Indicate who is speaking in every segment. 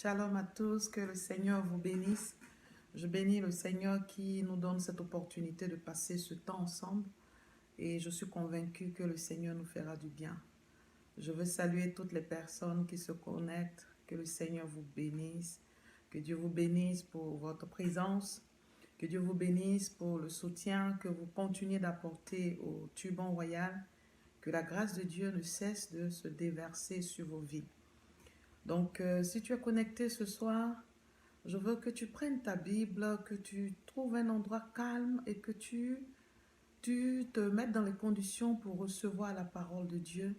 Speaker 1: Shalom à tous, que le Seigneur vous bénisse. Je bénis le Seigneur qui nous donne cette opportunité de passer ce temps ensemble et je suis convaincue que le Seigneur nous fera du bien. Je veux saluer toutes les personnes qui se connectent, que le Seigneur vous bénisse, que Dieu vous bénisse pour votre présence, que Dieu vous bénisse pour le soutien que vous continuez d'apporter au Turban Royal, que la grâce de Dieu ne cesse de se déverser sur vos vies. Donc, si tu es connecté ce soir, je veux que tu prennes ta Bible, que tu trouves un endroit calme et que tu te mettes dans les conditions pour recevoir la parole de Dieu.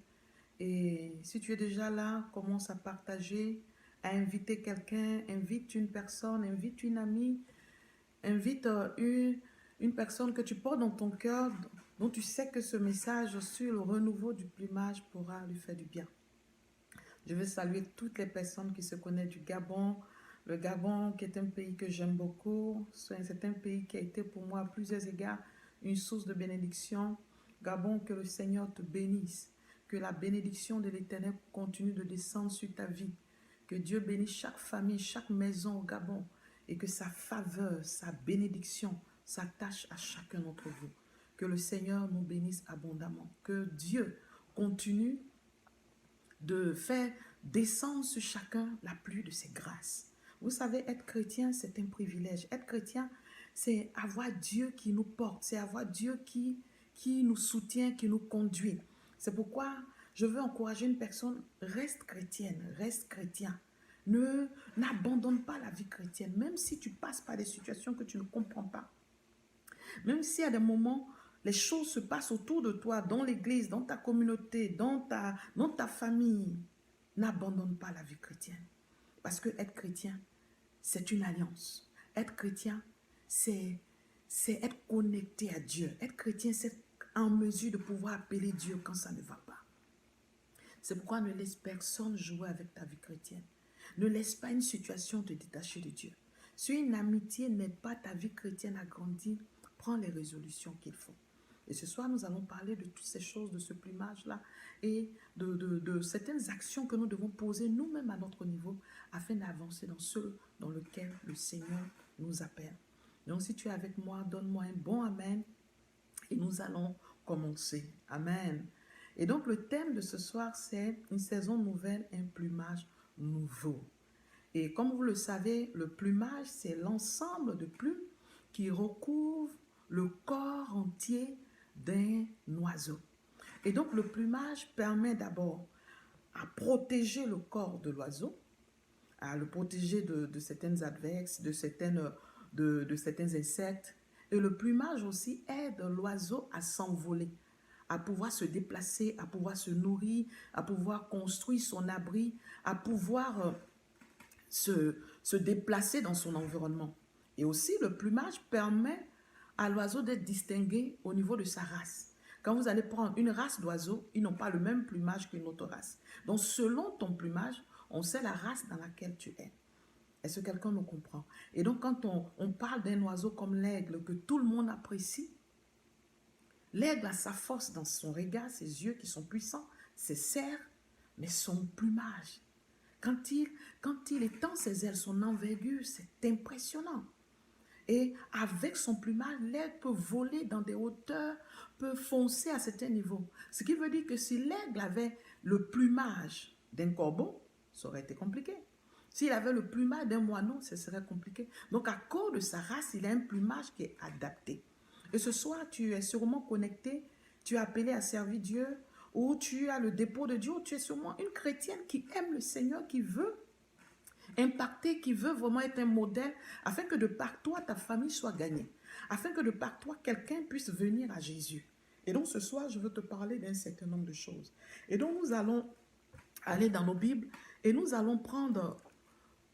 Speaker 1: Et si tu es déjà là, commence à partager, à inviter quelqu'un, invite une personne, invite une amie, invite une personne que tu portes dans ton cœur, dont tu sais que ce message sur le renouveau du plumage pourra lui faire du bien. Je veux saluer toutes les personnes qui se connaissent du Gabon. Le Gabon, qui est un pays que j'aime beaucoup, c'est un pays qui a été pour moi à plusieurs égards une source de bénédiction. Gabon, que le Seigneur te bénisse, que la bénédiction de l'Éternel continue de descendre sur ta vie, que Dieu bénisse chaque famille, chaque maison au Gabon et que sa faveur, sa bénédiction s'attache à chacun d'entre vous. Que le Seigneur nous bénisse abondamment, que Dieu continue de faire descendre sur chacun la pluie de ses grâces. Vous savez, être chrétien, c'est un privilège. Être chrétien, c'est avoir Dieu qui nous porte, c'est avoir Dieu qui nous soutient, qui nous conduit. C'est pourquoi je veux encourager une personne, reste chrétienne, reste chrétien. N'abandonne pas la vie chrétienne, même si tu passes par des situations que tu ne comprends pas. Même si à des moments, les choses se passent autour de toi, dans l'église, dans ta communauté, dans ta famille, n'abandonne pas la vie chrétienne. Parce que être chrétien, c'est une alliance. Être chrétien, c'est être connecté à Dieu. Être chrétien, c'est en mesure de pouvoir appeler Dieu quand ça ne va pas. C'est pourquoi ne laisse personne jouer avec ta vie chrétienne. Ne laisse pas une situation te détacher de Dieu. Si une amitié n'aide pas ta vie chrétienne à grandir, prends les résolutions qu'il faut. Et ce soir, nous allons parler de toutes ces choses, de ce plumage-là et de certaines actions que nous devons poser nous-mêmes à notre niveau afin d'avancer dans ce dans lequel le Seigneur nous appelle. Donc, si tu es avec moi, donne-moi un bon Amen et nous allons commencer. Amen. Et donc, le thème de ce soir, c'est une saison nouvelle, un plumage nouveau. Et comme vous le savez, le plumage, c'est l'ensemble de plumes qui recouvrent le corps entier d'un oiseau. Et donc, le plumage permet d'abord à protéger le corps de l'oiseau, à le protéger de certaines adverses, de certains insectes. Et le plumage aussi aide l'oiseau à s'envoler, à pouvoir se déplacer, à pouvoir se nourrir, à pouvoir construire son abri, à pouvoir se déplacer dans son environnement. Et aussi, le plumage permet à l'oiseau d'être distingué au niveau de sa race. Quand vous allez prendre une race d'oiseaux, ils n'ont pas le même plumage qu'une autre race. Donc, selon ton plumage, on sait la race dans laquelle tu es. Est-ce que quelqu'un me comprend? Et donc, quand on parle d'un oiseau comme l'aigle que tout le monde apprécie, l'aigle a sa force dans son regard, ses yeux qui sont puissants, ses serres, mais son plumage. Quand il étend ses ailes, son envergure, c'est impressionnant. Et avec son plumage, l'aigle peut voler dans des hauteurs, peut foncer à certains niveaux. Ce qui veut dire que si l'aigle avait le plumage d'un corbeau, ça aurait été compliqué. S'il avait le plumage d'un moineau, ce serait compliqué. Donc, à cause de sa race, il a un plumage qui est adapté. Et ce soir, tu es sûrement connecté, tu es appelé à servir Dieu, ou tu as le dépôt de Dieu, ou tu es sûrement une chrétienne qui aime le Seigneur, qui veut impacter, qui veut vraiment être un modèle, afin que de par toi, ta famille soit gagnée, afin que de par toi, quelqu'un puisse venir à Jésus. Et donc, ce soir, je veux te parler d'un certain nombre de choses. Et donc, nous allons aller dans nos Bibles et nous allons prendre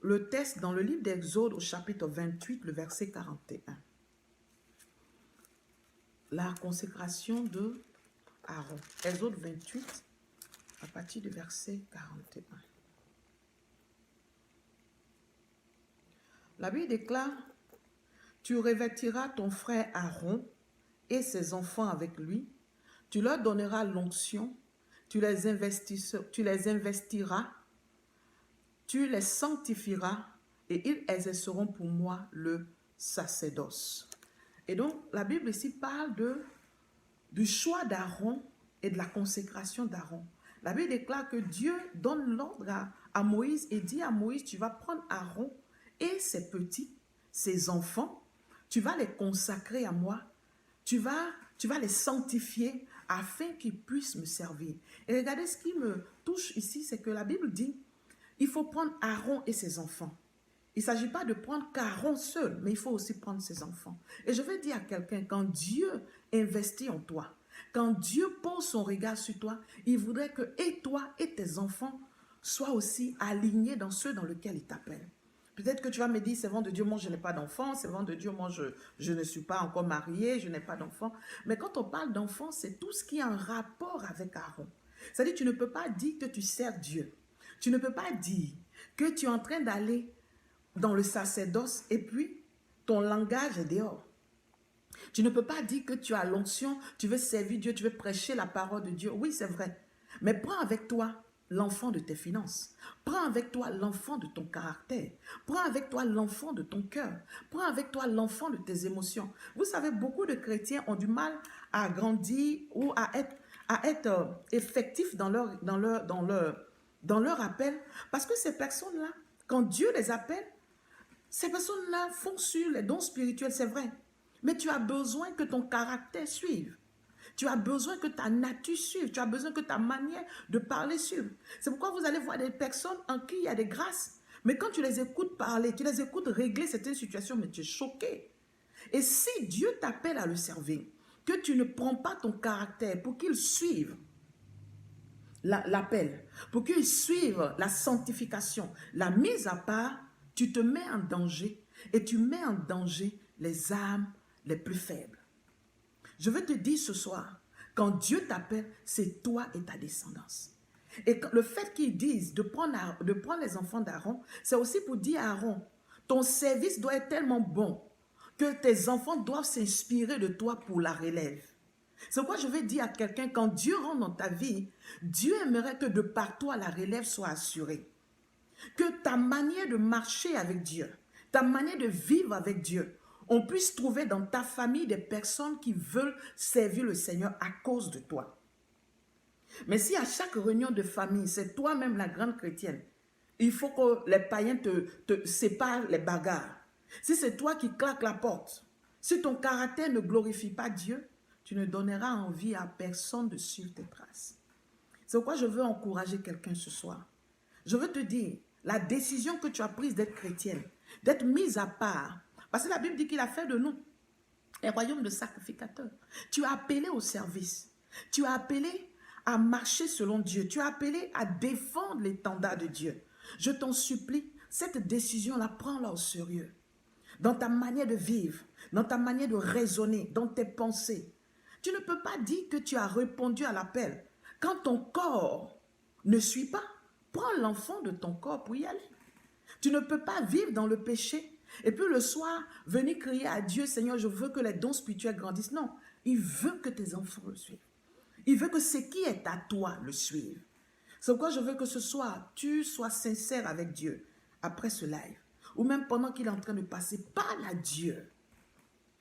Speaker 1: le texte dans le livre d'Exode au chapitre 28, le verset 41. La consécration de Aaron. Exode 28, à partir du verset 41. La Bible déclare, « Tu revêtiras ton frère Aaron et ses enfants avec lui, tu leur donneras l'onction, tu les investiras, tu les sanctifieras et ils exerceront pour moi le sacerdoce. Et donc, la Bible ici parle du choix d'Aaron et de la consécration d'Aaron. La Bible déclare que Dieu donne l'ordre à Moïse et dit à Moïse, tu vas prendre Aaron et ses petits, ses enfants, tu vas les consacrer à moi, tu vas les sanctifier afin qu'ils puissent me servir. Et regardez, ce qui me touche ici, c'est que la Bible dit, il faut prendre Aaron et ses enfants. Il ne s'agit pas de prendre qu'Aaron seul, mais il faut aussi prendre ses enfants. Et je veux dire à quelqu'un, quand Dieu investit en toi, quand Dieu pose son regard sur toi, il voudrait que et toi et tes enfants soient aussi alignés dans ceux dans lesquels il t'appelle. Peut-être que tu vas me dire, c'est vrai de Dieu, moi je n'ai pas d'enfant, c'est vrai de Dieu, moi je ne suis pas encore mariée, je n'ai pas d'enfant. Mais quand on parle d'enfant, c'est tout ce qui est en rapport avec Aaron. C'est-à-dire, tu ne peux pas dire que tu sers Dieu. Tu ne peux pas dire que tu es en train d'aller dans le sacerdoce et puis ton langage est dehors. Tu ne peux pas dire que tu as l'onction, tu veux servir Dieu, tu veux prêcher la parole de Dieu. Oui, c'est vrai. Mais prends avec toi l'enfant de tes finances. Prends avec toi l'enfant de ton caractère. Prends avec toi l'enfant de ton cœur. Prends avec toi l'enfant de tes émotions. Vous savez, beaucoup de chrétiens ont du mal à grandir ou à être effectifs dans leur appel. Parce que ces personnes-là, quand Dieu les appelle, ces personnes-là font sur les dons spirituels, c'est vrai. Mais tu as besoin que ton caractère suive. Tu as besoin que ta nature suive. Tu as besoin que ta manière de parler suive. C'est pourquoi vous allez voir des personnes en qui il y a des grâces. Mais quand tu les écoutes parler, tu les écoutes régler certaines situations, mais tu es choqué. Et si Dieu t'appelle à le servir, que tu ne prends pas ton caractère pour qu'il suive l'appel, pour qu'il suive la sanctification, la mise à part, tu te mets en danger et tu mets en danger les âmes les plus faibles. Je veux te dire ce soir, quand Dieu t'appelle, c'est toi et ta descendance. Et le fait qu'ils disent de prendre les enfants d'Aaron, c'est aussi pour dire à Aaron, ton service doit être tellement bon que tes enfants doivent s'inspirer de toi pour la relève. C'est pourquoi je vais dire à quelqu'un, quand Dieu rentre dans ta vie, Dieu aimerait que de par toi, la relève soit assurée. Que ta manière de marcher avec Dieu, ta manière de vivre avec Dieu, on puisse trouver dans ta famille des personnes qui veulent servir le Seigneur à cause de toi. Mais si à chaque réunion de famille, c'est toi-même la grande chrétienne, il faut que les païens te séparent les bagarres. Si c'est toi qui claques la porte, si ton caractère ne glorifie pas Dieu, tu ne donneras envie à personne de suivre tes traces. C'est pourquoi je veux encourager quelqu'un ce soir. Je veux te dire, la décision que tu as prise d'être chrétienne, d'être mise à part, parce que la Bible dit qu'il a fait de nous un royaume de sacrificateurs. Tu as appelé au service. Tu as appelé à marcher selon Dieu. Tu as appelé à défendre l'étendard de Dieu. Je t'en supplie, cette décision-là, prends-la au sérieux. Dans ta manière de vivre, dans ta manière de raisonner, dans tes pensées. Tu ne peux pas dire que tu as répondu à l'appel. Quand ton corps ne suit pas, prends l'enfant de ton corps pour y aller. Tu ne peux pas vivre dans le péché et puis le soir, venir crier à Dieu, Seigneur, je veux que les dons spirituels grandissent. Non, il veut que tes enfants le suivent. Il veut que ce qui est à toi le suive. C'est pourquoi je veux que ce soir, tu sois sincère avec Dieu après ce live. Ou même pendant qu'il est en train de passer, parle à Dieu.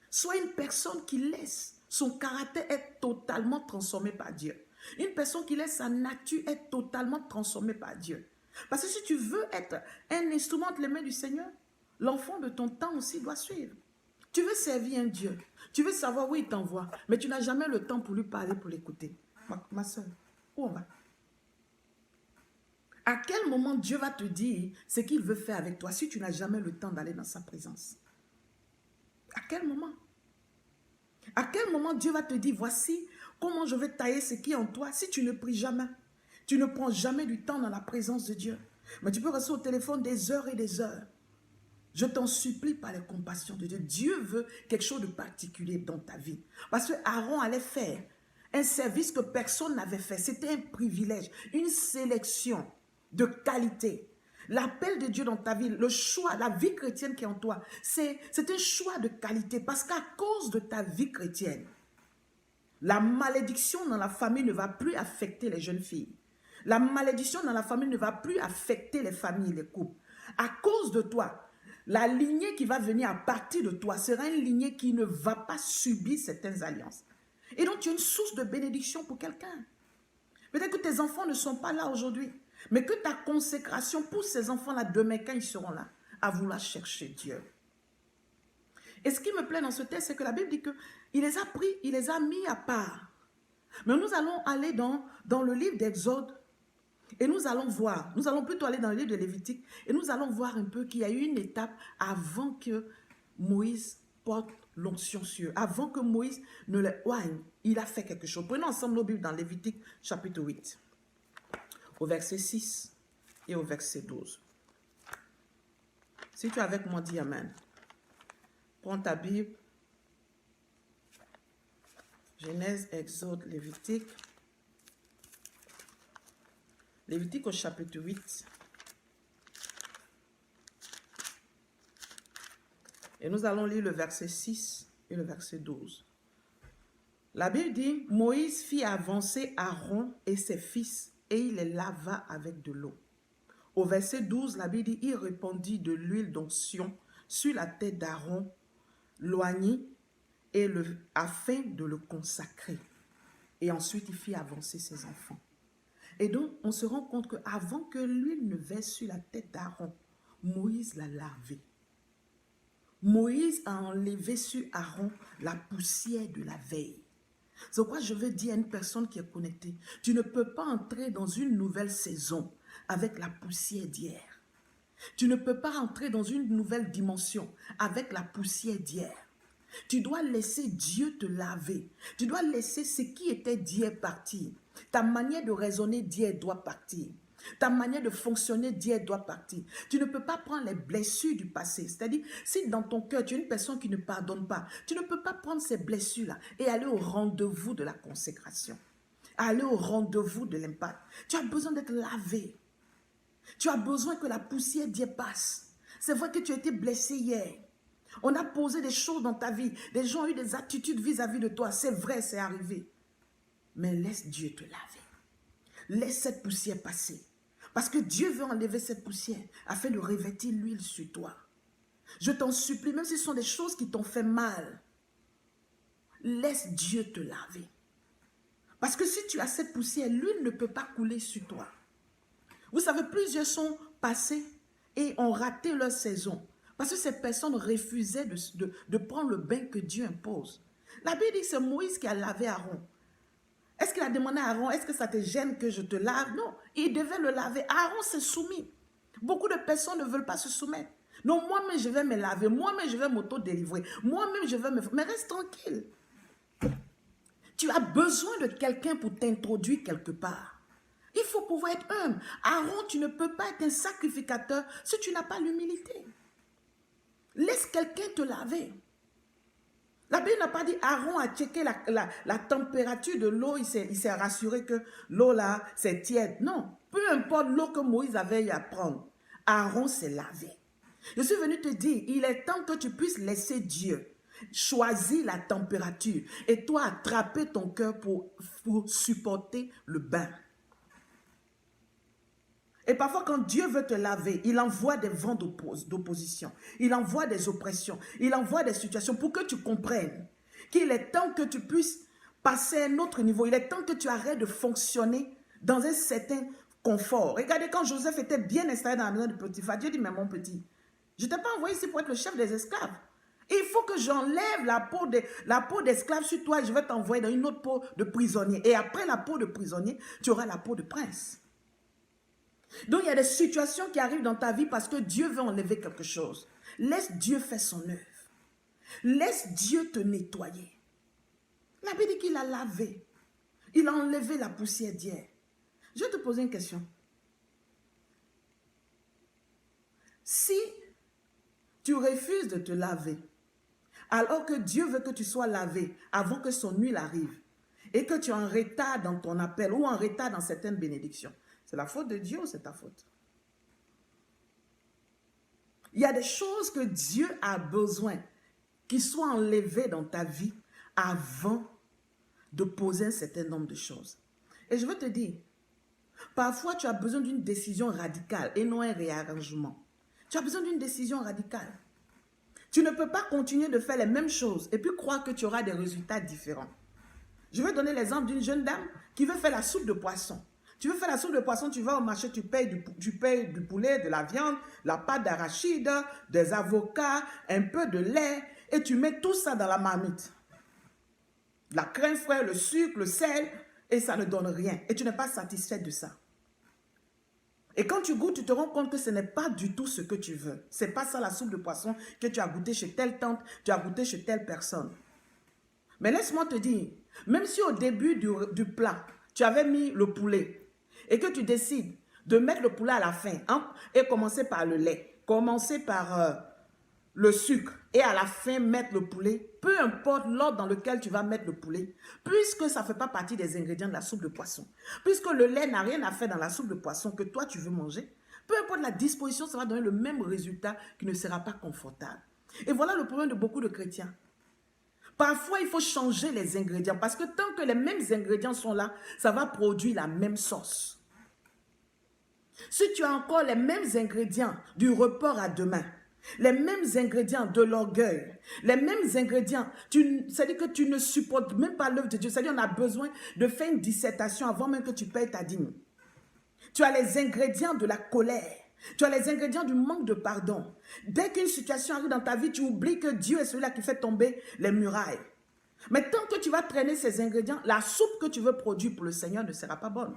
Speaker 1: Sois une personne qui laisse son caractère être totalement transformé par Dieu. Une personne qui laisse sa nature être totalement transformée par Dieu. Parce que si tu veux être un instrument entre les mains du Seigneur, l'enfant de ton temps aussi doit suivre. Tu veux servir un Dieu. Tu veux savoir où il t'envoie. Mais tu n'as jamais le temps pour lui parler, pour l'écouter. Ma soeur, où on va? À quel moment Dieu va te dire ce qu'il veut faire avec toi si tu n'as jamais le temps d'aller dans sa présence? À quel moment? À quel moment Dieu va te dire, voici comment je vais tailler ce qui est en toi si tu ne pries jamais? Tu ne prends jamais du temps dans la présence de Dieu. Mais tu peux rester au téléphone des heures et des heures. Je t'en supplie par les compassions de Dieu. Dieu veut quelque chose de particulier dans ta vie. Parce que Aaron allait faire un service que personne n'avait fait. C'était un privilège, une sélection de qualité. L'appel de Dieu dans ta vie, le choix, la vie chrétienne qui est en toi, c'est un choix de qualité. Parce qu'à cause de ta vie chrétienne, la malédiction dans la famille ne va plus affecter les jeunes filles. La malédiction dans la famille ne va plus affecter les familles, les couples. À cause de toi, la lignée qui va venir à partir de toi sera une lignée qui ne va pas subir certaines alliances. Et donc, tu es une source de bénédiction pour quelqu'un. Peut-être que tes enfants ne sont pas là aujourd'hui, mais que ta consécration pour ces enfants-là, demain, quand ils seront là, à vouloir chercher Dieu. Et ce qui me plaît dans ce texte, c'est que la Bible dit qu'il les a pris, il les a mis à part. Mais nous allons aller dans le livre d'Exode et nous allons voir, nous allons plutôt aller dans le livre de Lévitique et nous allons voir un peu qu'il y a eu une étape avant que Moïse porte l'onction sur eux. Avant que Moïse ne les oigne, il a fait quelque chose. Prenons ensemble nos Bibles dans Lévitique chapitre 8, au verset 6 et au verset 12. Si tu es avec moi, dis Amen. Prends ta Bible. Genèse, Exode, Lévitique. Lévitique au chapitre 8. Et nous allons lire le verset 6 et le verset 12. La Bible dit, Moïse fit avancer Aaron et ses fils et il les lava avec de l'eau. Au verset 12, la Bible dit, il répandit de l'huile d'onction sur la tête d'Aaron, l'oignit afin de le consacrer. Et ensuite, il fit avancer ses enfants. Et donc, on se rend compte qu'avant que l'huile ne verse sur la tête d'Aaron, Moïse l'a lavé. Moïse a enlevé sur Aaron la poussière de la veille. C'est pourquoi je veux dire à une personne qui est connectée, tu ne peux pas entrer dans une nouvelle saison avec la poussière d'hier. Tu ne peux pas entrer dans une nouvelle dimension avec la poussière d'hier. Tu dois laisser Dieu te laver. Tu dois laisser ce qui était d'hier partir. Ta manière de raisonner d'hier doit partir. Ta manière de fonctionner d'hier doit partir. Tu ne peux pas prendre les blessures du passé. C'est-à-dire, si dans ton cœur, tu es une personne qui ne pardonne pas, tu ne peux pas prendre ces blessures-là et aller au rendez-vous de la consécration. Aller au rendez-vous de l'impact. Tu as besoin d'être lavé. Tu as besoin que la poussière d'hier passe. C'est vrai que tu as été blessé hier. On a posé des choses dans ta vie. Des gens ont eu des attitudes vis-à-vis de toi. C'est vrai, c'est arrivé. Mais laisse Dieu te laver. Laisse cette poussière passer. Parce que Dieu veut enlever cette poussière afin de revêtir l'huile sur toi. Je t'en supplie, même si ce sont des choses qui t'ont fait mal, laisse Dieu te laver. Parce que si tu as cette poussière, l'huile ne peut pas couler sur toi. Vous savez, plusieurs sont passés et ont raté leur saison. Parce que ces personnes refusaient de prendre le bain que Dieu impose. La Bible dit que c'est Moïse qui a lavé Aaron. Est-ce qu'il a demandé à Aaron, est-ce que ça te gêne que je te lave? Non, il devait le laver. Aaron s'est soumis. Beaucoup de personnes ne veulent pas se soumettre. Non, moi-même je vais me laver, moi-même je vais m'auto-délivrer, moi-même je vais me... Mais reste tranquille. Tu as besoin de quelqu'un pour t'introduire quelque part. Il faut pouvoir être humble. Aaron, tu ne peux pas être un sacrificateur si tu n'as pas l'humilité. Laisse quelqu'un te laver. La Bible n'a pas dit Aaron a checké la température de l'eau, il s'est rassuré que l'eau là, c'est tiède. Non, peu importe l'eau que Moïse avait à prendre, Aaron s'est lavé. Je suis venu te dire, il est temps que tu puisses laisser Dieu choisir la température et toi attraper ton cœur pour supporter le bain. Et parfois, quand Dieu veut te laver, il envoie des vents d'opposition. Il envoie des oppressions. Il envoie des situations pour que tu comprennes qu'il est temps que tu puisses passer à un autre niveau. Il est temps que tu arrêtes de fonctionner dans un certain confort. Regardez, quand Joseph était bien installé dans la maison de Potiphar, Dieu dit, mais mon petit, je ne t'ai pas envoyé ici pour être le chef des esclaves. Il faut que j'enlève la peau d'esclave sur toi et je vais t'envoyer dans une autre peau de prisonnier. Et après la peau de prisonnier, tu auras la peau de prince. Donc, il y a des situations qui arrivent dans ta vie parce que Dieu veut enlever quelque chose. Laisse Dieu faire son œuvre. Laisse Dieu te nettoyer. La Bible dit qu'il a lavé. Il a enlevé la poussière d'hier. Je vais te poser une question. Si tu refuses de te laver, alors que Dieu veut que tu sois lavé avant que son huile arrive, et que tu es en retard dans ton appel ou en retard dans certaines bénédictions, c'est la faute de Dieu ou c'est ta faute? Il y a des choses que Dieu a besoin qui soient enlevées dans ta vie avant de poser un certain nombre de choses. Et je veux te dire, Parfois, tu as besoin d'une décision radicale et non un réarrangement. Tu as besoin d'une décision radicale. Tu ne peux pas continuer de faire les mêmes choses et puis croire que tu auras des résultats différents. Je vais donner l'exemple d'une jeune dame qui veut faire la soupe de poisson. Tu veux faire la soupe de poisson, tu vas au marché, tu payes du poulet, de la viande, la pâte d'arachide, des avocats, un peu de lait et tu mets tout ça dans la marmite. La crème fraîche, le sucre, le sel et ça ne donne rien. Et tu n'es pas satisfait de ça. Et quand tu goûtes, tu te rends compte que ce n'est pas du tout ce que tu veux. Ce n'est pas ça la soupe de poisson que tu as goûté chez telle tante, tu as goûté chez telle personne. Mais laisse-moi te dire, même si au début du plat, tu avais mis le poulet et que tu décides de mettre le poulet à la fin et commencer par le lait, commencer par le sucre et à la fin mettre le poulet, peu importe l'ordre dans lequel tu vas mettre le poulet, puisque ça ne fait pas partie des ingrédients de la soupe de poisson, puisque le lait n'a rien à faire dans la soupe de poisson que toi tu veux manger, peu importe la disposition, ça va donner le même résultat qui ne sera pas confortable. Et voilà le problème de beaucoup de chrétiens. Parfois, il faut changer les ingrédients parce que tant que les mêmes ingrédients sont là, ça va produire la même sauce. Si tu as encore les mêmes ingrédients du report à demain, les mêmes ingrédients de l'orgueil, les mêmes ingrédients, c'est-à-dire que tu ne supportes même pas l'œuvre de Dieu, c'est-à-dire qu'on a besoin de faire une dissertation avant même que tu payes ta dîme. Tu as les ingrédients de la colère. Tu as les ingrédients du manque de pardon. Dès qu'une situation arrive dans ta vie, tu oublies que Dieu est celui-là qui fait tomber les murailles. Mais tant que tu vas traîner ces ingrédients, la soupe que tu veux produire pour le Seigneur ne sera pas bonne.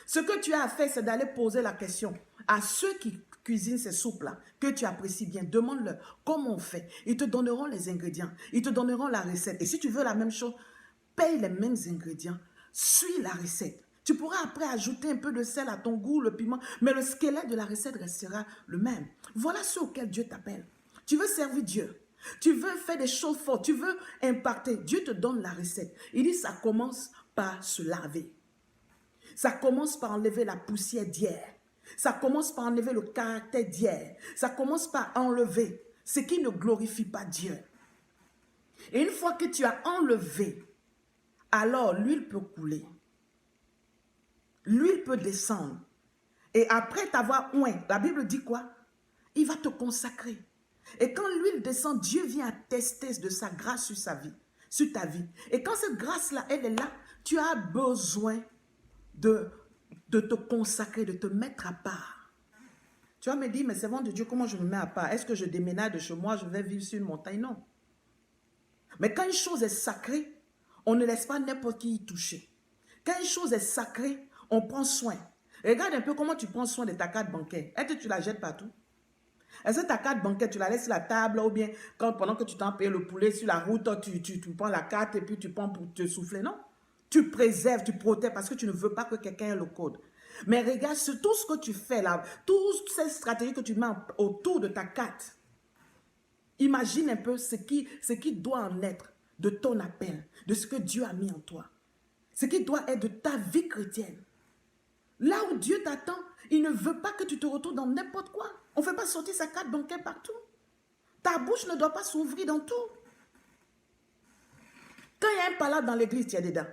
Speaker 1: Ce que tu as à faire, c'est d'aller poser la question à ceux qui cuisinent ces soupes-là, que tu apprécies bien. Demande-leur comment on fait. Ils te donneront les ingrédients. Ils te donneront la recette. Et si tu veux la même chose, paye les mêmes ingrédients. Suis la recette. Tu pourras après ajouter un peu de sel à ton goût, le piment, mais le squelette de la recette restera le même. Voilà ce auquel Dieu t'appelle. Tu veux servir Dieu. Tu veux faire des choses fortes. Tu veux impacter. Dieu te donne la recette. Il dit ça commence par se laver. Ça commence par enlever la poussière d'hier. Ça commence par enlever le caractère d'hier. Ça commence par enlever ce qui ne glorifie pas Dieu. Et une fois que tu as enlevé, alors l'huile peut couler. L'huile peut descendre. Et après t'avoir oint, la Bible dit quoi? Il va te consacrer. Et quand l'huile descend, Dieu vient attester de sa grâce sur sa vie, sur ta vie. Et quand cette grâce-là, elle est là, tu as besoin de te consacrer, de te mettre à part. Tu vas me dire, mais c'est bon de Dieu, comment je me mets à part? Est-ce que je déménage de chez moi, je vais vivre sur une montagne? Non. Mais quand une chose est sacrée, on ne laisse pas n'importe qui y toucher. Quand une chose est sacrée, on prend soin. Regarde un peu comment tu prends soin de ta carte bancaire. Est-ce que tu la jettes partout? Est-ce que ta carte bancaire, tu la laisses sur la table ou bien pendant que tu t'en payes le poulet sur la route, tu prends la carte et puis tu prends pour te souffler? Non. Tu préserves, tu protèges parce que tu ne veux pas que quelqu'un ait le code. Mais regarde, tout ce que tu fais là, toutes ces stratégies que tu mets autour de ta carte, imagine un peu ce qui doit en être de ton appel, de ce que Dieu a mis en toi. Ce qui doit être de ta vie chrétienne. Là où Dieu t'attend, il ne veut pas que tu te retrouves dans n'importe quoi. On ne fait pas sortir sa carte bancaire partout. Ta bouche ne doit pas s'ouvrir dans tout. Quand il y a un palabre dans l'église, tu es dedans.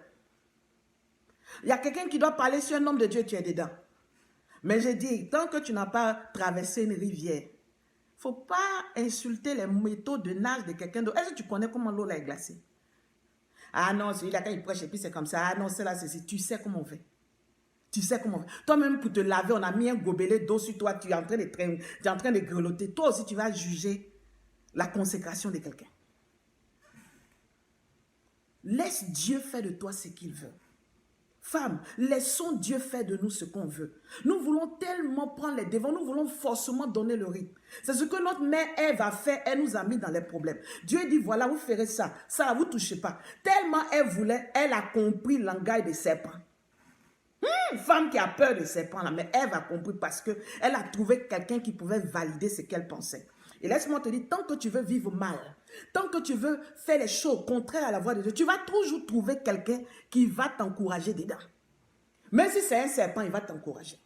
Speaker 1: Il y a quelqu'un qui doit parler sur un homme de Dieu, tu es dedans. Mais je dis, tant que tu n'as pas traversé une rivière, il ne faut pas insulter les méthodes de nage de quelqu'un d'autre. Est-ce que tu connais comment l'eau là est glacée? Ah non, celui-là, quand il prêche et puis c'est comme ça. Ah non, c'est là, c'est ça. Tu sais comment on fait. Tu sais comment on fait. Toi-même, pour te laver, on a mis un gobelet d'eau sur toi. Tu es en train de grelotter. Toi aussi, tu vas juger la consécration de quelqu'un. Laisse Dieu faire de toi ce qu'il veut. Femme, laissons Dieu faire de nous ce qu'on veut. Nous voulons tellement prendre les devants, nous voulons forcément donner le rythme. C'est ce que notre mère Ève a fait, elle nous a mis dans les problèmes. Dieu dit, voilà, vous ferez ça, ça, vous ne touchez pas. Tellement elle voulait, elle a compris le langage des serpents. Femme qui a peur de serpents, là, mais Ève a compris parce qu'elle a trouvé quelqu'un qui pouvait valider ce qu'elle pensait. Et laisse-moi te dire, tant que tu veux vivre mal, tant que tu veux faire les choses contraires à la voix de Dieu, tu vas toujours trouver quelqu'un qui va t'encourager dedans. Même si c'est un serpent, il va t'encourager.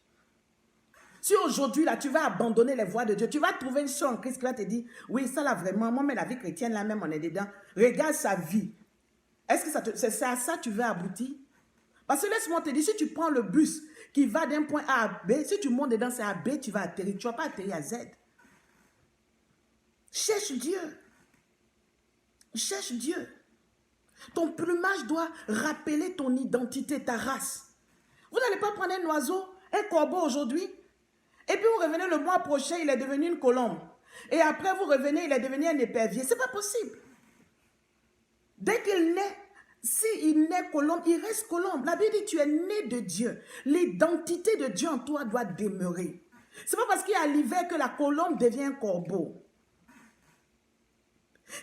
Speaker 1: Si aujourd'hui, là, tu vas abandonner les voies de Dieu, tu vas trouver une soeur en Christ qui va te dire, oui, ça là vraiment, moi, mais la vie chrétienne, là même, on est dedans. Regarde sa vie. Est-ce que c'est à ça que tu veux aboutir? Parce que laisse-moi te dire, si tu prends le bus qui va d'un point A à B. Si tu montes dedans, c'est à B, tu vas atterrir. Tu ne vas pas atterrir à Z. Cherche Dieu. Cherche Dieu. Ton plumage doit rappeler ton identité, ta race. Vous n'allez pas prendre un oiseau, un corbeau aujourd'hui, et puis vous revenez le mois prochain, il est devenu une colombe. Et après, vous revenez, il est devenu un épervier. Ce n'est pas possible. Dès qu'il naît, s'il naît colombe, il reste colombe. La Bible dit, tu es né de Dieu. L'identité de Dieu en toi doit demeurer. Ce n'est pas parce qu'il y a l'hiver que la colombe devient un corbeau.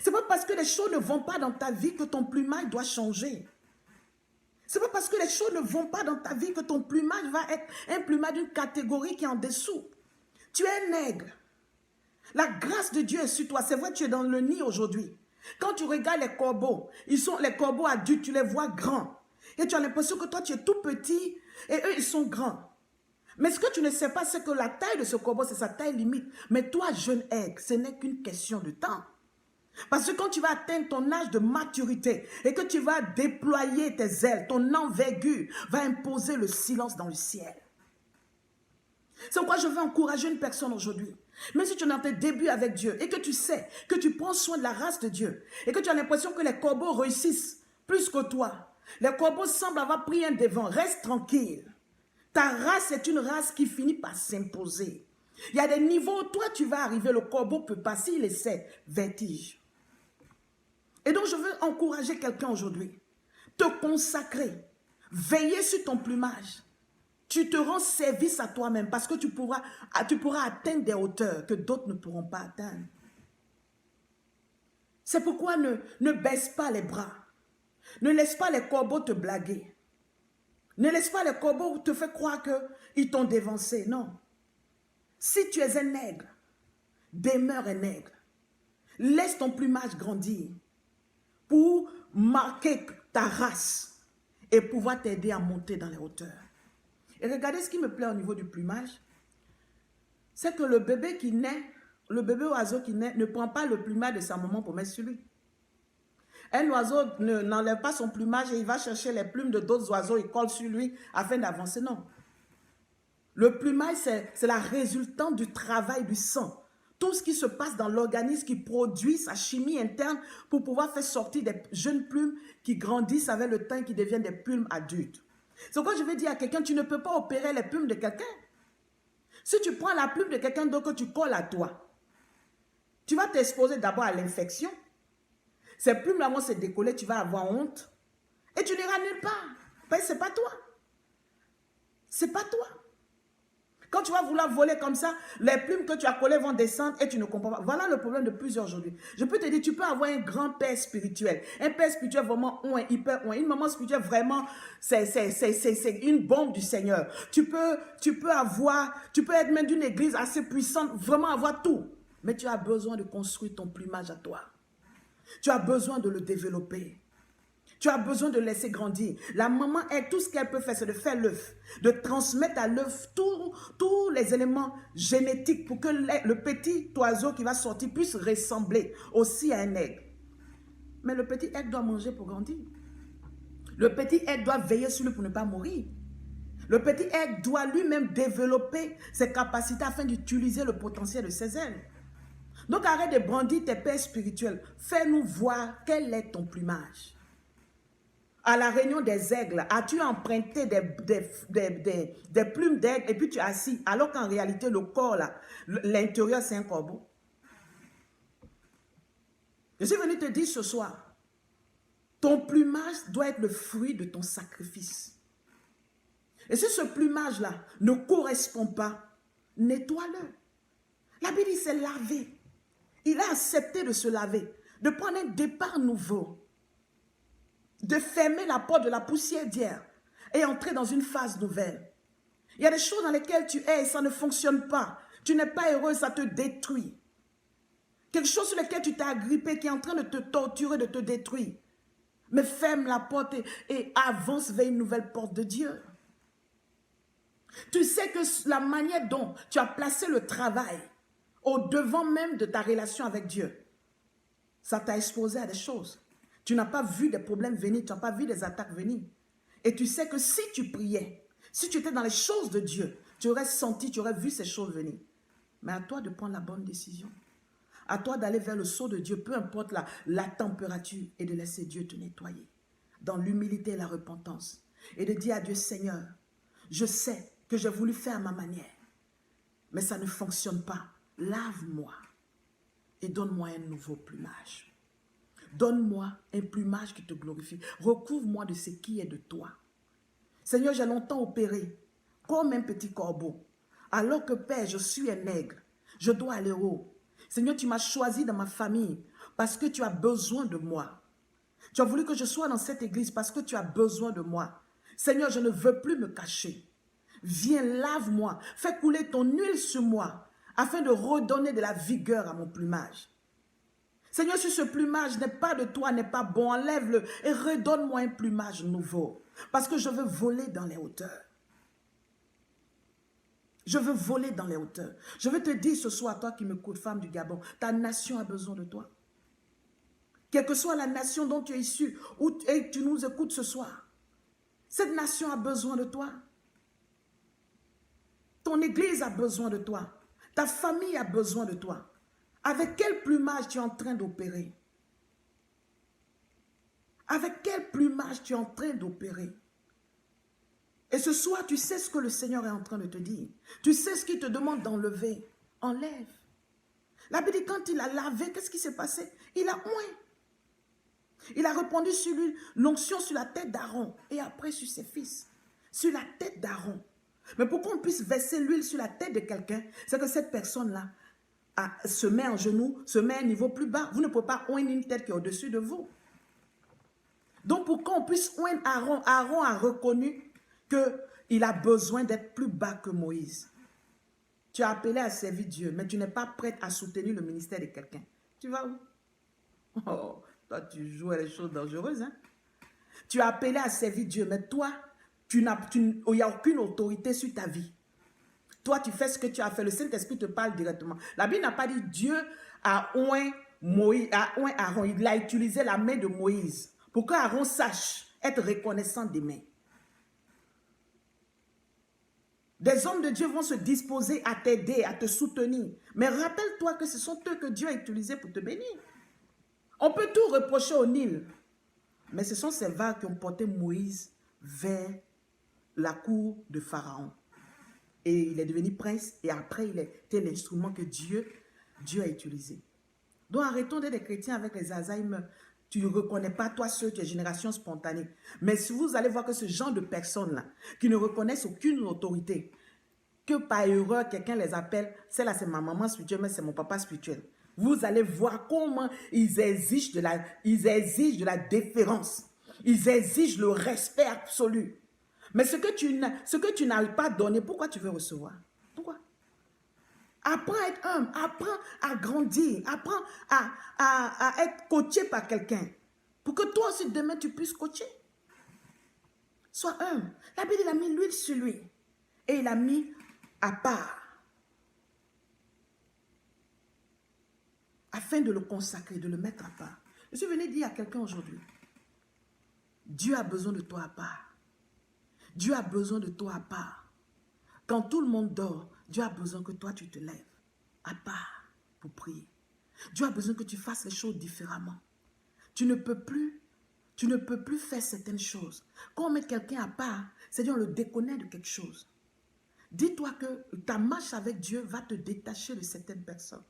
Speaker 1: Ce n'est pas parce que les choses ne vont pas dans ta vie que ton plumage doit changer. Ce n'est pas parce que les choses ne vont pas dans ta vie que ton plumage va être un plumage d'une catégorie qui est en dessous. Tu es un nègre. La grâce de Dieu est sur toi. C'est vrai, tu es dans le nid aujourd'hui. Quand tu regardes les corbeaux, les corbeaux adultes, tu les vois grands. Et tu as l'impression que toi, tu es tout petit et eux, ils sont grands. Mais ce que tu ne sais pas, c'est que la taille de ce corbeau, c'est sa taille limite. Mais toi, jeune aigle, ce n'est qu'une question de temps. Parce que quand tu vas atteindre ton âge de maturité et que tu vas déployer tes ailes, ton envergure va imposer le silence dans le ciel. C'est pourquoi je veux encourager une personne aujourd'hui. Même si tu es dans tes débuts avec Dieu et que tu sais que tu prends soin de la race de Dieu et que tu as l'impression que les corbeaux réussissent plus que toi. Les corbeaux semblent avoir pris un devant. Reste tranquille. Ta race est une race qui finit par s'imposer. Il y a des niveaux où toi tu vas arriver, le corbeau peut passer, il essaie. Vertige. Et donc je veux encourager quelqu'un aujourd'hui. Te consacrer. Veiller sur ton plumage. Tu te rends service à toi-même parce que tu pourras atteindre des hauteurs que d'autres ne pourront pas atteindre. C'est pourquoi ne baisse pas les bras. Ne laisse pas les corbeaux te blaguer. Ne laisse pas les corbeaux te faire croire qu'ils t'ont dévancé. Non. Si tu es un nègre, demeure un nègre. Laisse ton plumage grandir pour marquer ta race et pouvoir t'aider à monter dans les hauteurs. Et regardez ce qui me plaît au niveau du plumage, c'est que le bébé qui naît, le bébé oiseau qui naît, ne prend pas le plumage de sa maman pour mettre sur lui. Un oiseau n'enlève pas son plumage et il va chercher les plumes de d'autres oiseaux, il colle sur lui afin d'avancer. Non. Le plumage, c'est la résultante du travail du sang. Tout ce qui se passe dans l'organisme qui produit sa chimie interne pour pouvoir faire sortir des jeunes plumes qui grandissent avec le temps et qui deviennent des plumes adultes. C'est pourquoi je vais dire à quelqu'un, tu ne peux pas opérer les plumes de quelqu'un. Si tu prends la plume de quelqu'un d'autre que tu colles à toi, tu vas t'exposer d'abord à l'infection. Ces plumes-là vont se décoller, tu vas avoir honte. Et tu n'iras nulle part. Parce que ce n'est pas toi. Ce n'est pas toi. Quand tu vas vouloir voler comme ça, les plumes que tu as collées vont descendre et tu ne comprends pas. Voilà le problème de plusieurs aujourd'hui. Je peux te dire, tu peux avoir un grand père spirituel. Un père spirituel vraiment hyper une maman spirituelle vraiment, c'est une bombe du Seigneur. Tu peux être même d'une église assez puissante, vraiment avoir tout. Mais tu as besoin de construire ton plumage à toi. Tu as besoin de le développer. Tu as besoin de laisser grandir. La maman, tout ce qu'elle peut faire, c'est de faire l'œuf. De transmettre à l'œuf tous les éléments génétiques pour que le petit oiseau qui va sortir puisse ressembler aussi à un aigle. Mais le petit aigle doit manger pour grandir. Le petit aigle doit veiller sur lui pour ne pas mourir. Le petit aigle doit lui-même développer ses capacités afin d'utiliser le potentiel de ses ailes. Donc arrête de brandir tes pères spirituels. Fais-nous voir quel est ton plumage. À la réunion des aigles, as-tu emprunté des plumes d'aigle et puis tu es assis, alors qu'en réalité, le corps, là, l'intérieur, c'est un corbeau? Je suis venu te dire ce soir, ton plumage doit être le fruit de ton sacrifice. Et si ce plumage-là ne correspond pas, nettoie-le. La Bible dit, c'est laver. Il a accepté de se laver, de prendre un départ nouveau, de fermer la porte de la poussière d'hier et entrer dans une phase nouvelle. Il y a des choses dans lesquelles tu es et ça ne fonctionne pas. Tu n'es pas heureux, ça te détruit. Quelque chose sur lequel tu t'es agrippé qui est en train de te torturer, de te détruire. Mais ferme la porte et avance vers une nouvelle porte de Dieu. Tu sais que la manière dont tu as placé le travail au devant même de ta relation avec Dieu, ça t'a exposé à des choses. Tu n'as pas vu des problèmes venir, tu n'as pas vu des attaques venir. Et tu sais que si tu priais, Si tu étais dans les choses de Dieu, tu aurais senti, tu aurais vu ces choses venir. Mais à toi de prendre la bonne décision. À toi d'aller vers le sceau de Dieu, peu importe la température, et de laisser Dieu te nettoyer. Dans l'humilité et la repentance. Et de dire à Dieu, Seigneur, je sais que j'ai voulu faire à ma manière. Mais ça ne fonctionne pas. Lave-moi. Et donne-moi un nouveau plumage. Donne-moi un plumage qui te glorifie. Recouvre-moi de ce qui est de toi. Seigneur, j'ai longtemps opéré comme un petit corbeau. Alors que Père, je suis un aigle. Je dois aller haut. Seigneur, tu m'as choisi dans ma famille parce que tu as besoin de moi. Tu as voulu que je sois dans cette église parce que tu as besoin de moi. Seigneur, je ne veux plus me cacher. Viens, lave-moi. Fais couler ton huile sur moi afin de redonner de la vigueur à mon plumage. Seigneur, si ce plumage n'est pas de toi, n'est pas bon, enlève-le et redonne-moi un plumage nouveau. Parce que je veux voler dans les hauteurs. Je veux voler dans les hauteurs. Je veux te dire ce soir, toi qui m'écoutes, femme du Gabon, ta nation a besoin de toi. Quelle que soit la nation dont tu es issu, et tu nous écoutes ce soir, cette nation a besoin de toi. Ton église a besoin de toi. Ta famille a besoin de toi. Avec quel plumage tu es en train d'opérer? Avec quel plumage tu es en train d'opérer? Et ce soir, tu sais ce que le Seigneur est en train de te dire. Tu sais ce qu'il te demande d'enlever. Enlève. La Bible dit, quand il a lavé, qu'est-ce qui s'est passé? Il a oint. Il a répandu sur lui l'onction sur la tête d'Aaron et après sur ses fils. Sur la tête d'Aaron. Mais pour qu'on puisse verser l'huile sur la tête de quelqu'un, c'est que cette personne-là se met en genoux, se met à un niveau plus bas. Vous ne pouvez pas oindre une tête qui est au-dessus de vous. Donc pour qu'on puisse oindre Aaron, Aaron a reconnu qu'il a besoin d'être plus bas que Moïse. Tu as appelé à servir Dieu, mais tu n'es pas prête à soutenir le ministère de quelqu'un. Tu vas où? Oh, toi, tu joues à des choses dangereuses. Hein? Tu as appelé à servir Dieu, mais toi, il n'y a aucune autorité sur ta vie. Toi, tu fais ce que tu as fait. Le Saint-Esprit te parle directement. La Bible n'a pas dit Dieu a oint Aaron. Il a utilisé la main de Moïse pour qu'Aaron sache être reconnaissant des mains. Des hommes de Dieu vont se disposer à t'aider, à te soutenir. Mais rappelle-toi que ce sont eux que Dieu a utilisés pour te bénir. On peut tout reprocher au Nil. Mais ce sont ces vagues qui ont porté Moïse vers la cour de Pharaon. Et il est devenu prince. Et après, il était l'instrument que Dieu a utilisé. Donc arrêtons d'être des chrétiens avec les Alzheimer. Tu ne reconnais pas toi seul, tu es génération spontanée. Mais si vous allez voir que ce genre de personnes-là, qui ne reconnaissent aucune autorité, que par erreur, quelqu'un les appelle, celle-là c'est ma maman spirituelle, mais c'est mon papa spirituel. Vous allez voir comment ils exigent de la déférence. Ils exigent le respect absolu. Mais ce que tu n'as pas donné, pourquoi tu veux recevoir? Pourquoi? Apprends à être humble, apprends à grandir, apprends à être coaché par quelqu'un. Pour que toi aussi demain tu puisses coacher. Sois humble. La Bible, il a mis l'huile sur lui. Et il a mis à part. Afin de le consacrer, de le mettre à part. Je suis venu dire à quelqu'un aujourd'hui. Dieu a besoin de toi à part. Dieu a besoin de toi à part. Quand tout le monde dort, Dieu a besoin que toi tu te lèves à part pour prier. Dieu a besoin que tu fasses les choses différemment. Tu ne peux plus faire certaines choses. Quand on met quelqu'un à part, c'est-à-dire on le déconnecte de quelque chose. Dis-toi que ta marche avec Dieu va te détacher de certaines personnes,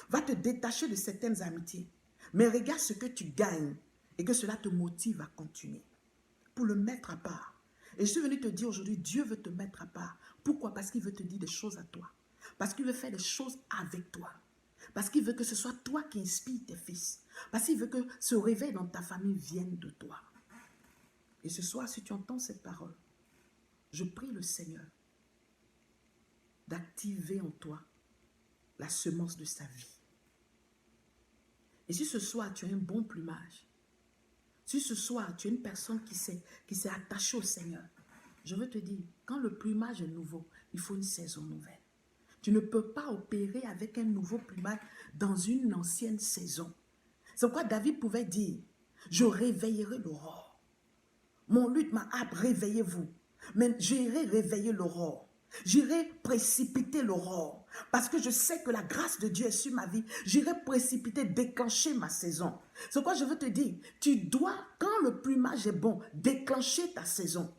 Speaker 1: va te détacher de certaines amitiés. Mais regarde ce que tu gagnes et que cela te motive à continuer pour le mettre à part. Et je suis venu te dire aujourd'hui, Dieu veut te mettre à part. Pourquoi? Parce qu'il veut te dire des choses à toi. Parce qu'il veut faire des choses avec toi. Parce qu'il veut que ce soit toi qui inspire tes fils. Parce qu'il veut que ce réveil dans ta famille vienne de toi. Et ce soir, si tu entends cette parole, je prie le Seigneur d'activer en toi la semence de sa vie. Et si ce soir, tu as un bon plumage, si ce soir, tu es une personne qui s'est attachée au Seigneur, je veux te dire, quand le plumage est nouveau, il faut une saison nouvelle. Tu ne peux pas opérer avec un nouveau plumage dans une ancienne saison. C'est pourquoi David pouvait dire, je réveillerai l'aurore. Mon luth m'a harpe, réveillez-vous. Mais j'irai réveiller l'aurore. J'irai précipiter l'aurore. Parce que je sais que la grâce de Dieu est sur ma vie. J'irai précipiter, déclencher ma saison. C'est quoi je veux te dire? Tu dois, quand le plumage est bon, déclencher ta saison.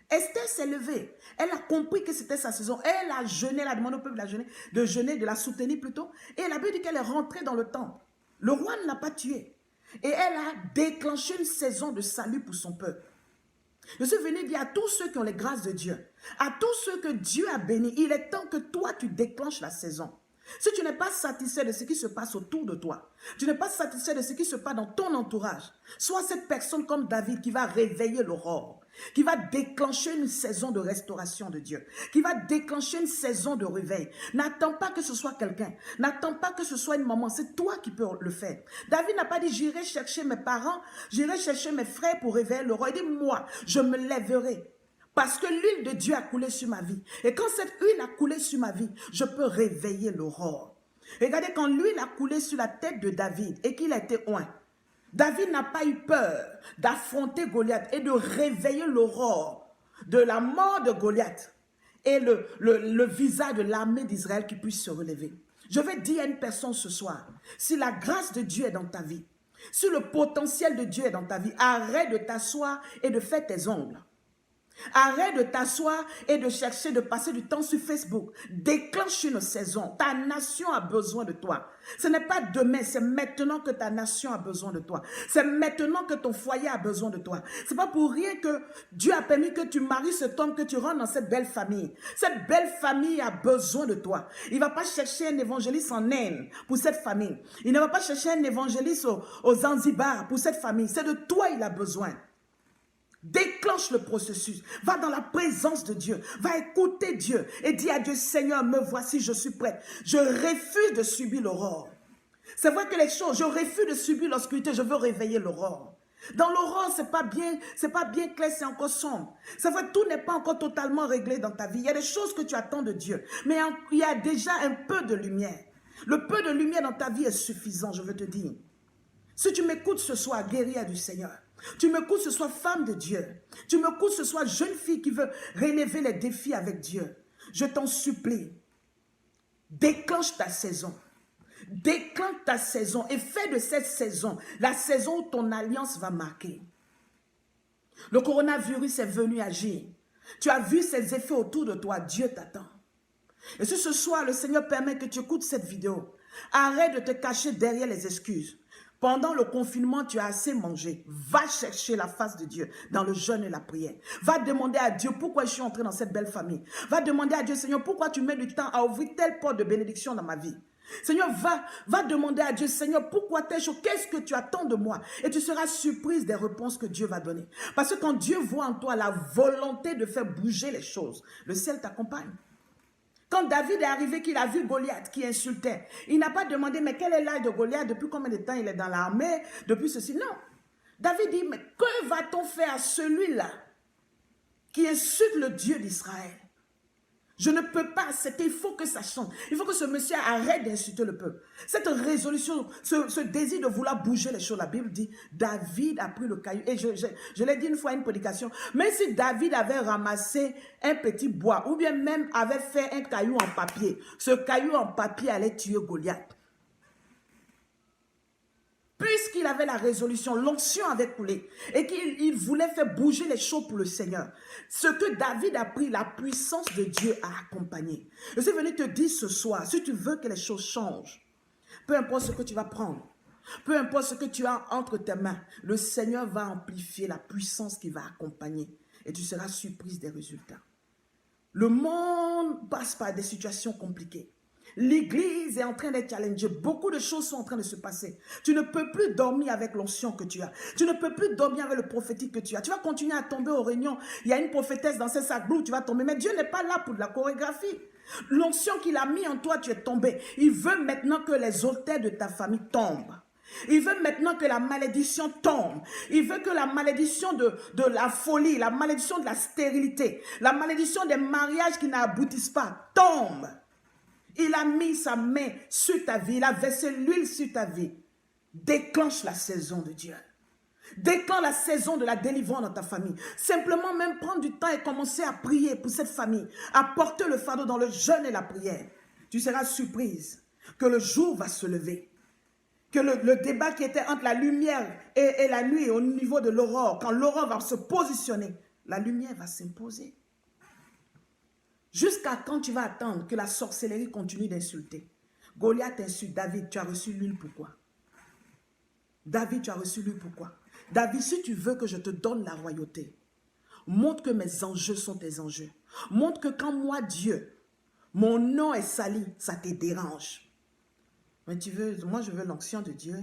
Speaker 1: Esther s'est levée. Elle a compris que c'était sa saison. Elle a jeûné, elle a demandé au peuple de jeûner, de la soutenir plutôt. Et la Bible dit qu'elle est rentrée dans le temple. Le roi ne l'a pas tuée. Et elle a déclenché une saison de salut pour son peuple. Je suis venu dire à tous ceux qui ont les grâces de Dieu, à tous ceux que Dieu a bénis, il est temps que toi tu déclenches la saison. Si tu n'es pas satisfait de ce qui se passe autour de toi, tu n'es pas satisfait de ce qui se passe dans ton entourage, sois cette personne comme David qui va réveiller l'aurore, qui va déclencher une saison de restauration de Dieu, qui va déclencher une saison de réveil. N'attends pas que ce soit quelqu'un, n'attends pas que ce soit une maman, c'est toi qui peux le faire. David n'a pas dit j'irai chercher mes parents, j'irai chercher mes frères pour réveiller l'aurore. Il dit moi, je me lèverai. Parce que l'huile de Dieu a coulé sur ma vie. Et quand cette huile a coulé sur ma vie, je peux réveiller l'aurore. Regardez, quand l'huile a coulé sur la tête de David et qu'il a été oint, David n'a pas eu peur d'affronter Goliath et de réveiller l'aurore de la mort de Goliath et le visage de l'armée d'Israël qui puisse se relever. Je vais dire à une personne ce soir, si la grâce de Dieu est dans ta vie, si le potentiel de Dieu est dans ta vie, arrête de t'asseoir et de faire tes ongles. Arrête de t'asseoir et de chercher de passer du temps sur Facebook. Déclenche une saison. Ta nation a besoin de toi. Ce n'est pas demain, c'est maintenant que ta nation a besoin de toi. C'est maintenant que ton foyer a besoin de toi. Ce n'est pas pour rien que Dieu a permis que tu maries cet homme, que tu rentres dans cette belle famille. Cette belle famille a besoin de toi. Il ne va pas chercher un évangéliste en Inde pour cette famille. Il ne va pas chercher un évangéliste aux Zanzibar pour cette famille. C'est de toi il a besoin. Déclenche le processus, va dans la présence de Dieu, va écouter Dieu et dis à Dieu, Seigneur, me voici, je suis prête. Je refuse de subir l'aurore. C'est vrai que les choses, je refuse de subir l'obscurité, je veux réveiller l'aurore. Dans l'aurore, c'est pas bien clair, c'est encore sombre. C'est vrai, tout n'est pas encore totalement réglé dans ta vie. Il y a des choses que tu attends de Dieu, mais il y a déjà un peu de lumière. Le peu de lumière dans ta vie est suffisant, je veux te dire. Si tu m'écoutes ce soir, guerrière du Seigneur, tu m'écoutes ce soir, femme de Dieu, tu m'écoutes ce soir, jeune fille qui veut relever les défis avec Dieu, je t'en supplie, déclenche ta saison. Déclenche ta saison et fais de cette saison la saison où ton alliance va marquer. Le coronavirus est venu agir. Tu as vu ses effets autour de toi, Dieu t'attend. Et si ce soir, le Seigneur permet que tu écoutes cette vidéo, arrête de te cacher derrière les excuses. Pendant le confinement, tu as assez mangé. Va chercher la face de Dieu dans le jeûne et la prière. Va demander à Dieu pourquoi je suis entré dans cette belle famille. Va demander à Dieu, Seigneur, pourquoi tu mets du temps à ouvrir telle porte de bénédiction dans ma vie. Seigneur, va demander à Dieu, Seigneur, pourquoi telle chose, qu'est-ce que tu attends de moi? Et tu seras surprise des réponses que Dieu va donner. Parce que quand Dieu voit en toi la volonté de faire bouger les choses, le ciel t'accompagne. Quand David est arrivé, qu'il a vu Goliath qui insultait, il n'a pas demandé, mais quel est l'âge de Goliath, depuis combien de temps il est dans l'armée, depuis ceci. Non. David dit, mais que va-t-on faire à celui-là qui insulte le Dieu d'Israël? Je ne peux pas, il faut que ça change. Il faut que ce monsieur arrête d'insulter le peuple. Cette résolution, ce désir de vouloir bouger les choses, la Bible dit, David a pris le caillou. Et je l'ai dit une fois à une prédication, même si David avait ramassé un petit bois, ou bien même avait fait un caillou en papier, ce caillou en papier allait tuer Goliath. Puisqu'il avait la résolution, l'onction avait coulé et qu'il voulait faire bouger les choses pour le Seigneur. Ce que David a pris, la puissance de Dieu a accompagné. Je suis venu te dire ce soir, si tu veux que les choses changent, peu importe ce que tu vas prendre, peu importe ce que tu as entre tes mains, le Seigneur va amplifier la puissance qui va accompagner et tu seras surprise des résultats. Le monde passe par des situations compliquées. L'église est en train d'être challengée. Beaucoup de choses sont en train de se passer. Tu ne peux plus dormir avec l'onction que tu as. Tu ne peux plus dormir avec le prophétique que tu as. Tu vas continuer à tomber aux réunions. Il y a une prophétesse dans ce sac bleu, tu vas tomber. Mais Dieu n'est pas là pour de la chorégraphie. L'onction qu'il a mis en toi, tu es tombé. Il veut maintenant que les autels de ta famille tombent. Il veut maintenant que la malédiction tombe. Il veut que la malédiction de la folie, la malédiction de la stérilité, la malédiction des mariages qui n'aboutissent pas tombe. Il a mis sa main sur ta vie. Il a versé l'huile sur ta vie. Déclenche la saison de Dieu. Déclare la saison de la délivrance dans ta famille. Simplement même prendre du temps et commencer à prier pour cette famille. À porter le fardeau dans le jeûne et la prière. Tu seras surprise que le jour va se lever. Que le débat qui était entre la lumière et la nuit au niveau de l'aurore, quand l'aurore va se positionner, la lumière va s'imposer. Jusqu'à quand tu vas attendre que la sorcellerie continue d'insulter? Goliath insulte David, tu as reçu l'huile, pourquoi? David, tu as reçu l'huile, pourquoi? David, si tu veux que je te donne la royauté, montre que mes enjeux sont tes enjeux. Montre que quand moi, Dieu, mon nom est sali, ça te dérange. Mais tu veux, moi je veux l'onction de Dieu.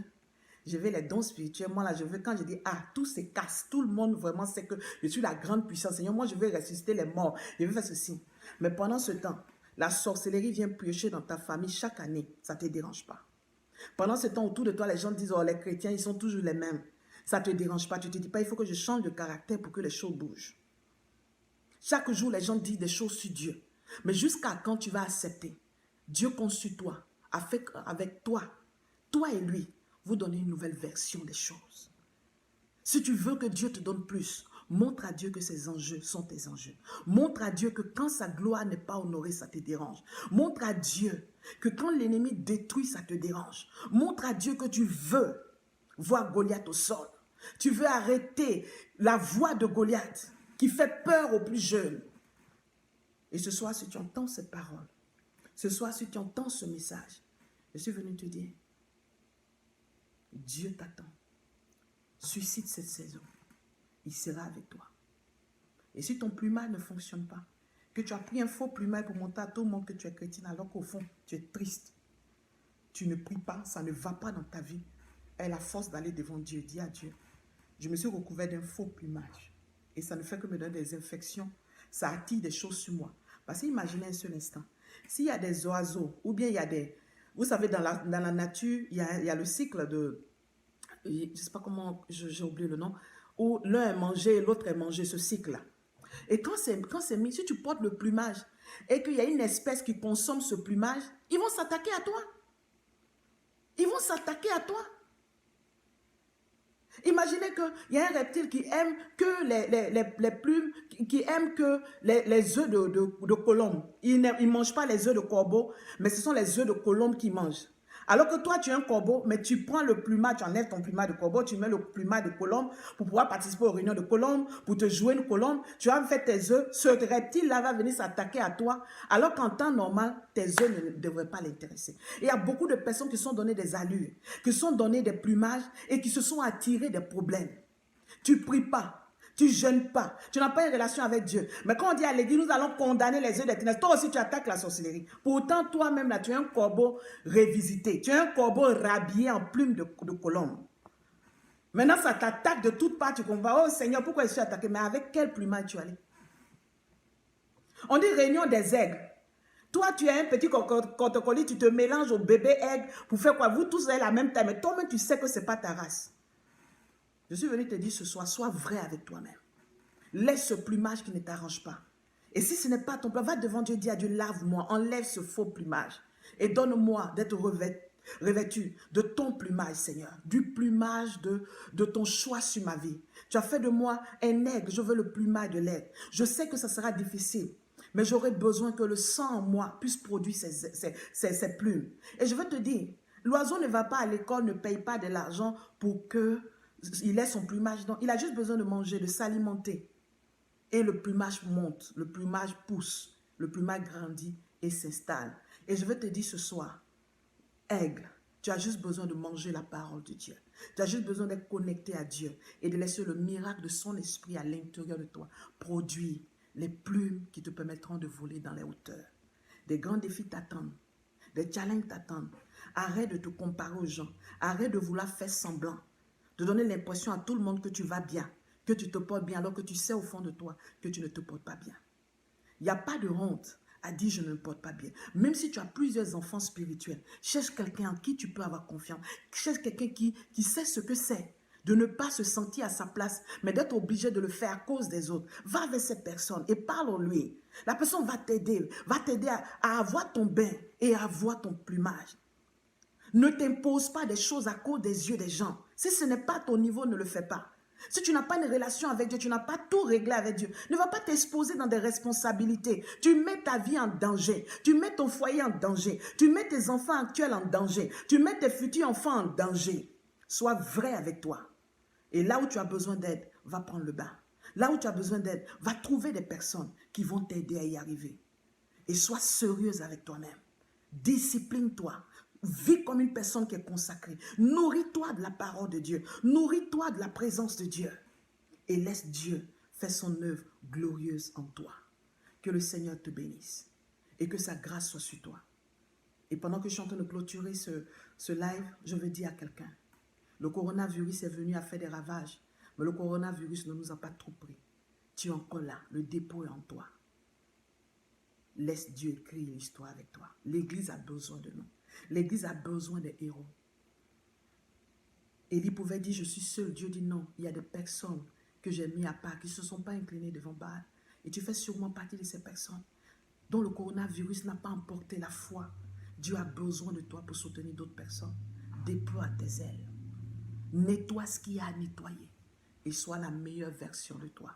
Speaker 1: Je veux les dons spirituels. Moi là, je veux, quand je dis, ah, tout se casse. Tout le monde vraiment sait que je suis la grande puissance. Seigneur, moi je veux ressusciter les morts. Je veux faire ceci. Mais pendant ce temps, la sorcellerie vient piocher dans ta famille chaque année. Ça ne te dérange pas. Pendant ce temps, autour de toi, les gens disent, oh, les chrétiens, ils sont toujours les mêmes. Ça ne te dérange pas. Tu ne te dis pas, il faut que je change de caractère pour que les choses bougent. Chaque jour, les gens disent des choses sur Dieu. Mais jusqu'à quand tu vas accepter? Dieu conçut toi. Avec toi, toi et lui, vous donnez une nouvelle version des choses. Si tu veux que Dieu te donne plus, montre à Dieu que ses enjeux sont tes enjeux. Montre à Dieu que quand sa gloire n'est pas honorée, ça te dérange. Montre à Dieu que quand l'ennemi détruit, ça te dérange. Montre à Dieu que tu veux voir Goliath au sol. Tu veux arrêter la voix de Goliath qui fait peur aux plus jeunes. Et ce soir, si tu entends cette parole, ce soir, si tu entends ce message, je suis venu te dire, Dieu t'attend. Suscite cette saison. Il sera avec toi. Et si ton plumage ne fonctionne pas, que tu as pris un faux plumage pour montrer à tout le monde que tu es chrétien, alors qu'au fond, tu es triste. Tu ne pries pas, ça ne va pas dans ta vie. Et la force d'aller devant Dieu, dis à Dieu, je me suis recouvert d'un faux plumage. Et ça ne fait que me donner des infections. Ça attire des choses sur moi. Parce qu'imaginez un seul instant. S'il y a des oiseaux, ou bien il y a des... Vous savez, dans la nature, il y a le cycle de... Je ne sais pas comment, j'ai oublié le nom, où l'un est mangé et l'autre est mangé, ce cycle-là. Et quand c'est mis, si tu portes le plumage et qu'il y a une espèce qui consomme ce plumage, ils vont s'attaquer à toi. Ils vont s'attaquer à toi. Imaginez qu'il y a un reptile qui aime que les plumes, qui aime que les œufs de colombe. Il ne mange pas les œufs de corbeau, mais ce sont les œufs de colombe qu'il mange. Alors que toi, tu es un corbeau, mais tu prends le plumage, tu enlèves ton plumage de corbeau, tu mets le plumage de colombe pour pouvoir participer aux réunions de colombe, pour te jouer une colombe. Tu as fait tes œufs, ce reptile-là va venir s'attaquer à toi, alors qu'en temps normal, tes œufs ne devraient pas l'intéresser. Il y a beaucoup de personnes qui sont données des allures, qui sont données des plumages et qui se sont attirées des problèmes. Tu ne pries pas. Tu ne jeûnes pas, tu n'as pas une relation avec Dieu. Mais quand on dit à l'église, nous allons condamner les œufs des ténèbres, toi aussi tu attaques la sorcellerie. Pourtant, toi-même, là, tu es un corbeau révisité. Tu es un corbeau rhabillé en plumes de colombe. Maintenant, ça t'attaque de toutes parts. Tu comprends, oh Seigneur, pourquoi je suis attaqué? Mais avec quel plumage tu es allé? On dit réunion des aigles. Toi, tu es un petit cotocolis, tu te mélanges au bébé aigle pour faire quoi? Vous tous avez la même taille, mais toi-même, tu sais que ce n'est pas ta race. Je suis venu te dire ce soir, sois vrai avec toi-même. Laisse ce plumage qui ne t'arrange pas. Et si ce n'est pas ton plumage, va devant Dieu et dis à Dieu, lave-moi, enlève ce faux plumage. Et donne-moi d'être revêtu de ton plumage, Seigneur. Du plumage de ton choix sur ma vie. Tu as fait de moi un aigle, je veux le plumage de l'aigle. Je sais que ça sera difficile, mais j'aurai besoin que le sang en moi puisse produire ces plumes. Et je veux te dire, l'oiseau ne va pas à l'école, ne paye pas de l'argent pour que il ait son plumage. Non, il a juste besoin de manger, de s'alimenter. Et le plumage monte, le plumage pousse, le plumage grandit et s'installe. Et je veux te dire ce soir, aigle, tu as juste besoin de manger la parole de Dieu. Tu as juste besoin d'être connecté à Dieu et de laisser le miracle de son esprit à l'intérieur de toi produire les plumes qui te permettront de voler dans les hauteurs. Des grands défis t'attendent, des challenges t'attendent. Arrête de te comparer aux gens, arrête de vouloir faire semblant, de donner l'impression à tout le monde que tu vas bien, que tu te portes bien, alors que tu sais au fond de toi que tu ne te portes pas bien. Il n'y a pas de honte à dire je ne me porte pas bien. Même si tu as plusieurs enfants spirituels, cherche quelqu'un en qui tu peux avoir confiance. Cherche quelqu'un qui sait ce que c'est, de ne pas se sentir à sa place, mais d'être obligé de le faire à cause des autres. Va avec cette personne et parle-lui. La personne va t'aider à avoir ton bain et à avoir ton plumage. Ne t'impose pas des choses à cause des yeux des gens. Si ce n'est pas ton niveau, ne le fais pas. Si tu n'as pas une relation avec Dieu, tu n'as pas tout réglé avec Dieu, ne va pas t'exposer dans des responsabilités. Tu mets ta vie en danger. Tu mets ton foyer en danger. Tu mets tes enfants actuels en danger. Tu mets tes futurs enfants en danger. Sois vrai avec toi. Et là où tu as besoin d'aide, va prendre le bain. Là où tu as besoin d'aide, va trouver des personnes qui vont t'aider à y arriver. Et sois sérieuse avec toi-même. Discipline-toi. Vis comme une personne qui est consacrée. Nourris-toi de la parole de Dieu. Nourris-toi de la présence de Dieu. Et laisse Dieu faire son œuvre glorieuse en toi. Que le Seigneur te bénisse. Et que sa grâce soit sur toi. Et pendant que je suis en train de clôturer ce live, je veux dire à quelqu'un, le coronavirus est venu à faire des ravages. Mais le coronavirus ne nous a pas trop pris. Tu es encore là. Le dépôt est en toi. Laisse Dieu écrire l'histoire avec toi. L'Église a besoin de nous. L'Église a besoin des héros. Élie pouvait dire, je suis seul. Dieu dit non. Il y a des personnes que j'ai mis à part, qui ne se sont pas inclinées devant Baal. Et tu fais sûrement partie de ces personnes dont le coronavirus n'a pas emporté la foi. Dieu a besoin de toi pour soutenir d'autres personnes. Déploie tes ailes. Nettoie ce qu'il y a à nettoyer. Et sois la meilleure version de toi.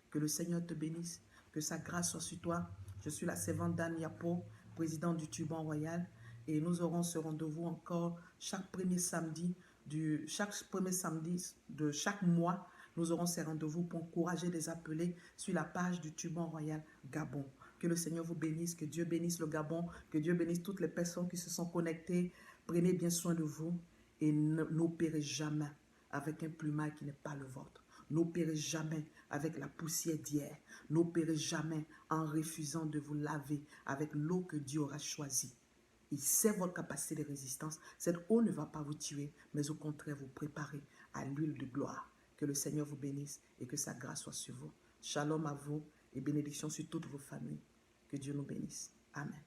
Speaker 1: Que le Seigneur te bénisse. Que sa grâce soit sur toi. Je suis la servante d'Anne Yapo, présidente du Turban Royal. Et nous aurons ce rendez-vous encore chaque premier samedi de chaque mois. Nous aurons ces rendez-vous pour encourager les appelés sur la page du Turban Royal Gabon. Que le Seigneur vous bénisse, que Dieu bénisse le Gabon, que Dieu bénisse toutes les personnes qui se sont connectées. Prenez bien soin de vous et n'opérez jamais avec un plumage qui n'est pas le vôtre. N'opérez jamais avec la poussière d'hier. N'opérez jamais en refusant de vous laver avec l'eau que Dieu aura choisie. Il sait votre capacité de résistance. Cette eau ne va pas vous tuer, mais au contraire vous préparer à l'huile de gloire. Que le Seigneur vous bénisse et que sa grâce soit sur vous. Shalom à vous et bénédiction sur toutes vos familles. Que Dieu nous bénisse. Amen.